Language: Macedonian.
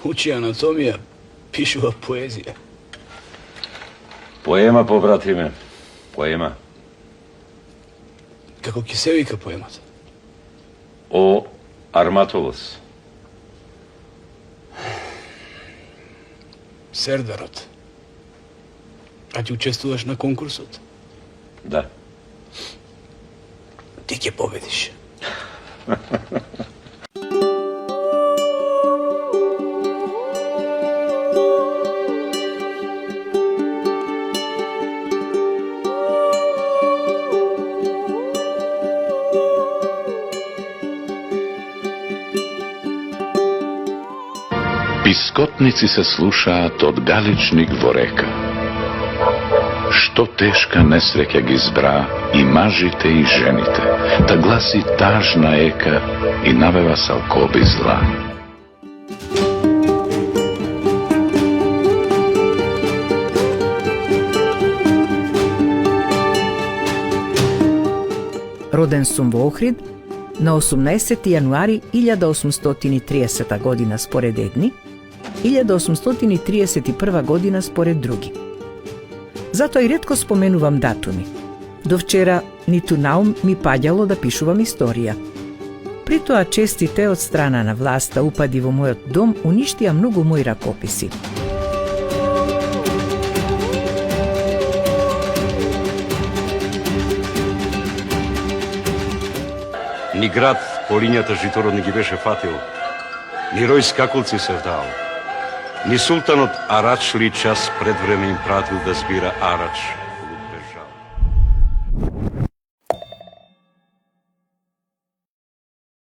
Учи анатомија, пишува поезија. Поема, побратиме. Поема. Како ќе се вика поемата? О Арматолос. Сердарот. А ти учествуваш на конкурсот? Да. Ти ќе победиш. Пискотници се слушаат од галичник во река. Што тешка несреќа ги збра и мажите и жените, та гласи тажна ека и навева салкоби зла. Роден сум во Охрид на 18 јануари 1830 година според едни, 1831 година според други. Затоа и ретко споменувам датуми. До вчера ниту наум ми паѓало да пишувам историја. При тоа честите од страна на власта упади во мојот дом уништија многу мои ракописи. Ни град по линијата житород не ги беше фатил, ни рој скакулци се вдал, ни султанот Арач ли час пред време им пратил да збира арач.